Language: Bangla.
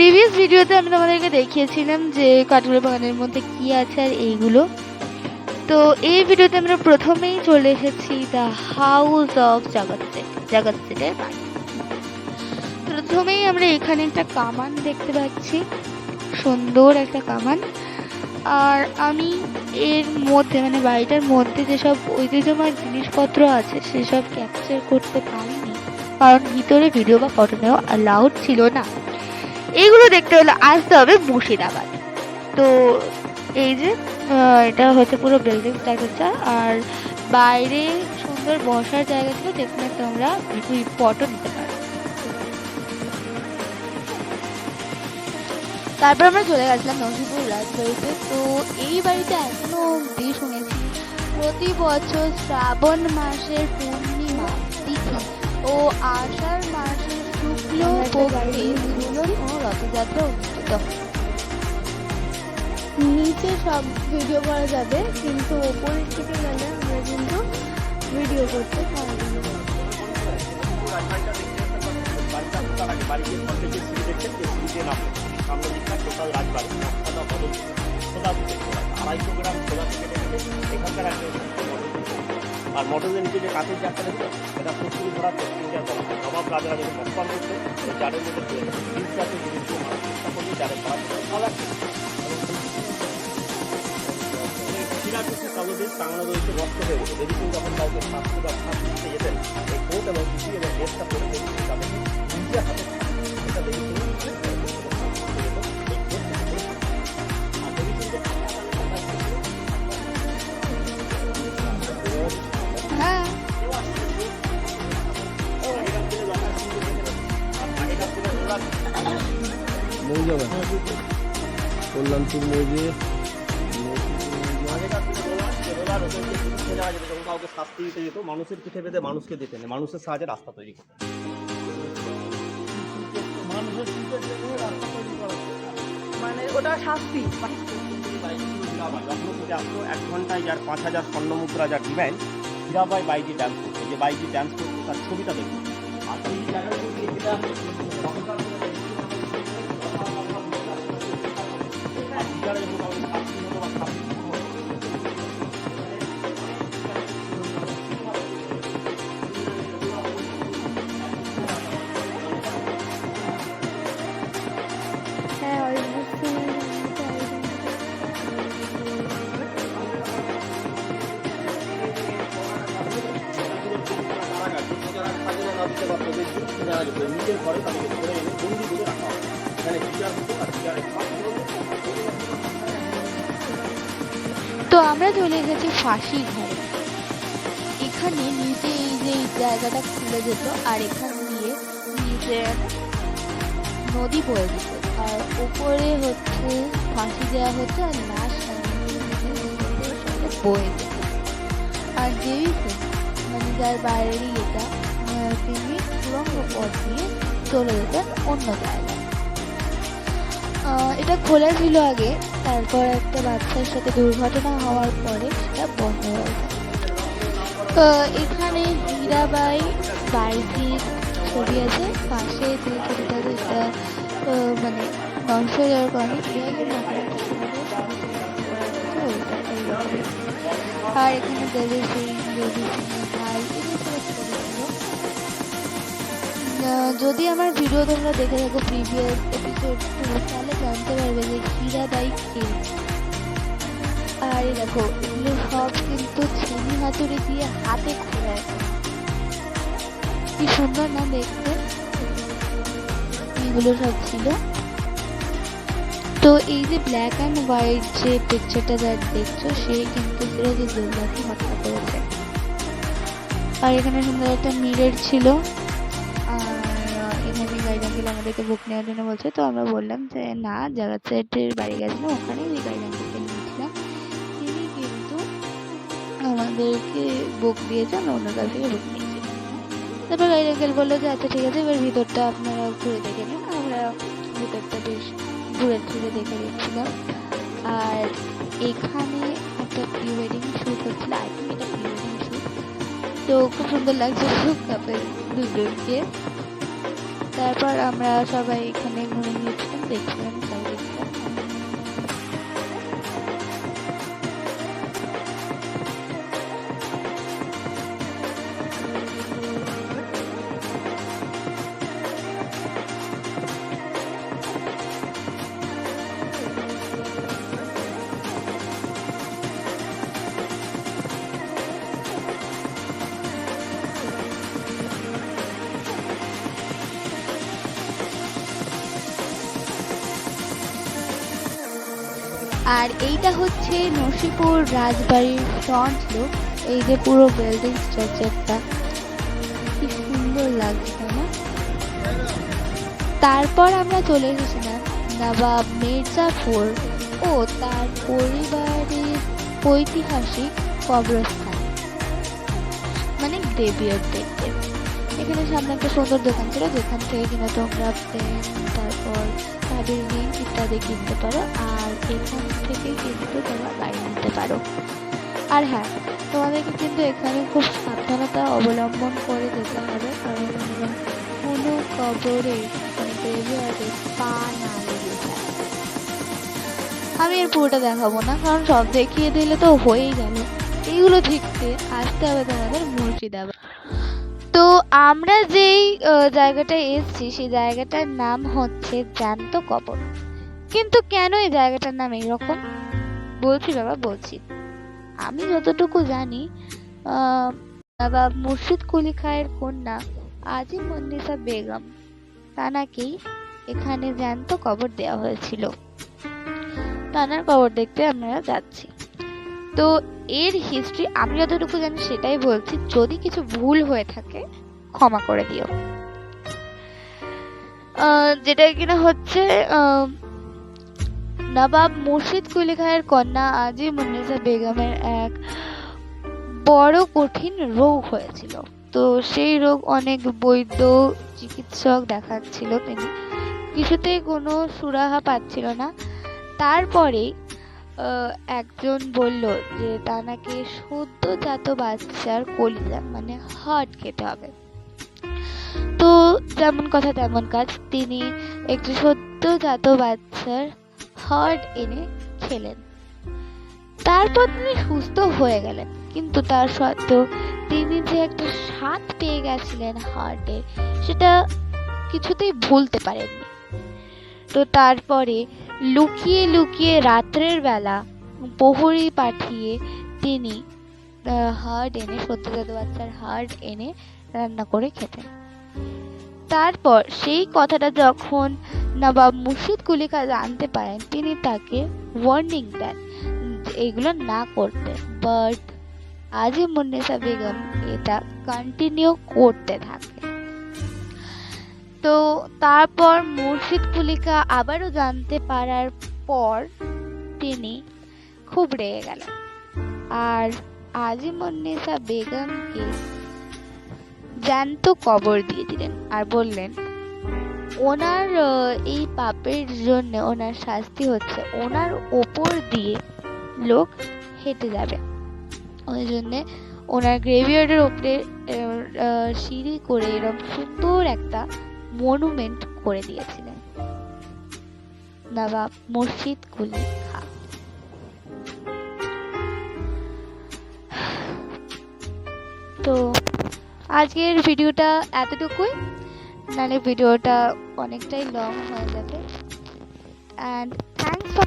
প্রিভিয়াস ভিডিওতে আমি তোমাদেরকে দেখিয়েছিলাম যে কাঠুরে বাগানের মধ্যে কি আছে আর এইগুলো। তো এই ভিডিওতে আমরা প্রথমেই চলে এসেছি দ্য হাউস অফ জগৎ সেটের বাড়ি। প্রথমেই আমরা এখানে একটা কামান দেখতে পাচ্ছি, সুন্দর একটা কামান। আর আমি এর মধ্যে মানে বাড়িটার মধ্যে যেসব ঐতিহ্যময় জিনিসপত্র আছে সেসব ক্যাপচার করতে পারিনি, কারণ ভিতরে ভিডিও বা ফটো নেওয়া অ্যালাউড ছিল না। এইগুলো দেখতে হলে আসতে হবে মুর্শিদাবাদ। তো এই যে এটা হচ্ছে পুরো বিল্ডিং স্ট্রাকচার, আর বাইরে সুন্দর বসার জায়গা ছিল যেখানে তোমরা ফটো নিতে পারো। তারপর আমরা চলে গেছিলাম নজিপুর রাজবাড়িতে। তো এই বাড়িতে এখনো অব্দি শুনেছি প্রতি বছর শ্রাবণ মাসের পূর্ণিমা তিথি ও আষাঢ় মাসের শুক্ল পক্ষে ঝুলন ও রথযাত্রা অনুষ্ঠিত হয়। নিচে সব ভিডিও করা যাবে, কিন্তু ওপরের থেকে গেলে আমরা কিন্তু ভিডিও করতে পারবো না। আর মটরের নিচে যে কাঠের জায়গাটা দেখো, এটা প্রচুর ধরা নবাব রাজারা যখন মস্তান করতো ওই জারের মধ্যে তুলে জিনিস জাতের জিনিসগুলো চেষ্টা করলে জারের ধরা ভালো লাগছে। কালোদের টাঙানো রয়েছে রক্ত হয়ে গেছে। দেবীসিং যখন কাউকে শাস্তি বা শাস্তি যেতেন এই কোট এবং কিছু এবং ড্রেসটা পরে দেবীসিং তাদেরকে নিজে হাতে এটা দেবীসিং হ্যাঁ, কল্যাণপুর মৌজে কাউকে শাস্তি দিতে যেত, মানুষের পিঠে বেঁধে মানুষকে দিতেন, মানুষের সাহায্যে রাস্তা তৈরি করতেন। মানে ওটা শাস্তি। আসতো 1 ঘন্টায় যার 5000 স্বর্ণ মুদ্রা যার ডিমান্ড, হীরাবাই বাইজি ডান্স করছে। যে বাইজি ডান্স করছে তার ছবিটা দেখুন। আর এই জায়গাগুলো যেটা নিজের ঘরে তাদেরকে ধরে এনে বন্দি করে রাখা হয়। এখানে বিচার হতো আর বিচারের তো আমরা চলে গেছি ফাঁসি ঘরে। এখানে নিচে এই যে জায়গাটা খুলে যেত আর এখান দিয়ে নিচে নদী বয়ে যেত, আর উপরে হচ্ছে ফাঁসি দেওয়া হতো আর লাশ বয়ে যেত। আর যেই মানে যার বাইরেরই এটা তিনি সুরঙ্গ পথ দিয়ে চলে যেতেন অন্য জায়গায়। এটা খোলা ছিল আগে, তারপর একটা বাচ্চার সাথে দুর্ঘটনা হওয়ার পরে সেটা বন্ধ হয়ে যায়। এখানে হীরাবাই বাইজির ছবি আছে, পাশে যে ছবিটা যেটা মানে ধ্বংস হয়ে যাওয়ার কারণে আর এখানে দেবী সিং ভাই এদের সব ছবি ছিল। যদি আমার ভিডিও তোমরা দেখে থাকো প্রিভিয়াস এপিসোড, তাহলে জানতে পারবে যে হীরাবাই কে। আর দেখো এগুলো সব কিন্তু ছেনি হাতুড়ি দিয়ে হাতে খোলা, কি সুন্দর না দেখতে। এগুলো সব ছিল। তো এই যে ব্ল্যাক অ্যান্ড হোয়াইট যে পিকচারটা যা দেখছো সে কিন্তু সিরাজুল দৌলাকে হত্যা করেছে। আর এখানে সুন্দর একটা মিরর ছিল। আর এখানে গাইড আঙ্কেল আমাদেরকে বুক নেওয়ার জন্য বলছে, তো আমরা বললাম যে না, জগৎ সেটের বাড়ি গেছিলাম ওখানেই ওই গাইড আঙ্কেলকে নিয়েছিলাম, তিনি কিন্তু আমাদেরকে বুক দিয়েছে, আমরা অন্য কাছ থেকে বুক নিয়েছি। তারপর গাইড আঙ্কেল বললো যে আচ্ছা ঠিক আছে, এবার ভিতরটা আপনারা ঘুরে দেখে নিন। আমরা ভিতরটা বেশ ঘুরে ঘুরে দেখে দেখছিলাম। আর এখানে একটা প্রি ওয়েডিং শ্যুট হচ্ছিল, আই থিঙ্ক এটা প্রি ওয়েডিং শ্যুট। তো খুব সুন্দর লাগছে কাপেল দুজনকে। তারপর আমরা সবাই এখানে ঘুরে নিয়েছিলাম। দেখছিলাম চারিদিকটা। আর এইটা হচ্ছে নসিপুর রাজবাড়ির ফ্রন্ট লুক। এই যে পুরো বিল্ডিং স্ট্রাকচারটা কি সুন্দর লাগছে না? তারপর আমরা চলে এসেছিলাম নবাব মির্জাপুর ও তার পরিবারের ঐতিহাসিক কবরস্থান, মানে গ্রেভিয়ার্ড দেখতে। এখানে সামনে একটা সুন্দর দোকান ছিল, যেখান থেকে কিনা তোমরা পেন, তারপর তাদের রিং ইত্যাদি কিনতে পারো, আর এখান থেকে কিন্তু তোমরা গাড়ি নিতে পারো। আর হ্যাঁ, তোমাদেরকে কিন্তু এখানে খুব সাবধানতা অবলম্বন করে যেতে হবে, কারণ কোনো কবরে মানে গ্রেভিয়ার্ডে পা না লেগে যায়। আমি এর পুরোটা দেখাবো না, কারণ সব দেখিয়ে দিলে তো হয়েই গেল। এইগুলো শিখতে আসতে হবে তোমাদের মুর্শিদাবাদ। তো আমরা যেই জায়গাটায় এসেছি সেই জায়গাটার নাম হচ্ছে জ্যান্ত কবর। কিন্তু কেন এই জায়গাটার নাম এইরকম? বলছি বাবা, বলছি। আমি যতটুকু জানি নবাব মুর্শিদ কুলি খাঁয়ের কন্যা আজিমুন্নিসা বেগম তানাকেই এখানে জ্যান্ত কবর দেওয়া হয়েছিল। তানার কবর দেখতে আমরা যাচ্ছি। তো এর হিস্ট্রি আমি যতটুকু জানি সেটাই বলছি, যদি কিছু ভুল হয়ে থাকে ক্ষমা করে দিও। যেটা কিনা হচ্ছে নবাব মুর্শিদ কুলি খাঁয়ের কন্যা আজিমুন্নিসা বেগমের এক বড় কঠিন রোগ হয়েছিল। তো সেই রোগ অনেক বৈদ্য চিকিৎসক দেখাচ্ছিল, তিনি কিছুতেই কোনো সুরাহা পাচ্ছিল না। তারপরে একজন বলল যে তানাকে সদ্যজাত বাচ্চার কলিজা মানে হার্ট খেতে হবে। তো যেমন কথা তেমন কাজ, তিনি একটি সদ্যজাত বাচ্চার হার্ট এনে খেলেন। তারপর তিনি সুস্থ হয়ে গেলেন, কিন্তু তার সত্ত্বেও তিনি যে একটা স্বাদ পেয়ে গেছিলেন হার্টে, সেটা কিছুতেই ভুলতে পারেননি। তো তারপরে লুকিয়ে লুকিয়ে রাত্রের বেলা প্রহরী পাঠিয়ে তিনি হার্ট এনে সদ্যজাত বাচ্চার হার্ট এনে রান্না করে খেতেন। তারপর সেই কথাটা যখন নবাব মুর্শিদ কুলি খাঁ জানতে পারেন, তিনি তাকে ওয়ার্নিং দেন এগুলো না করতে, বাট আজিমুন্নিসা বেগম এটা কন্টিনিউ করতে থাকে। তো তারপর মুর্শিদ কুলি খাঁ আবারও জানতে পারার পর তিনি খুব রেগে গেলেন, আর আজিমুন্নিসা বেগমকে জ্যান্ত কবর দিয়ে দিলেন, আর বললেন ওনার এই পাপের জন্য ওনার শাস্তি হচ্ছে ওনার ওপর দিয়ে লোক হেঁটে যাবে। ওই জন্যে ওনার গ্রেভিয়ার্ডের উপরে সিঁড়ি করে এরকম সুন্দর একটা মনুমেন্ট করে দিয়েছিলেন নবাব মুর্শিদ কুলি খাঁ। তো আজকের ভিডিওটা এতটুকুই, নাহলে ভিডিওটা অনেকটাই লং হয়ে যাবে। And thanks for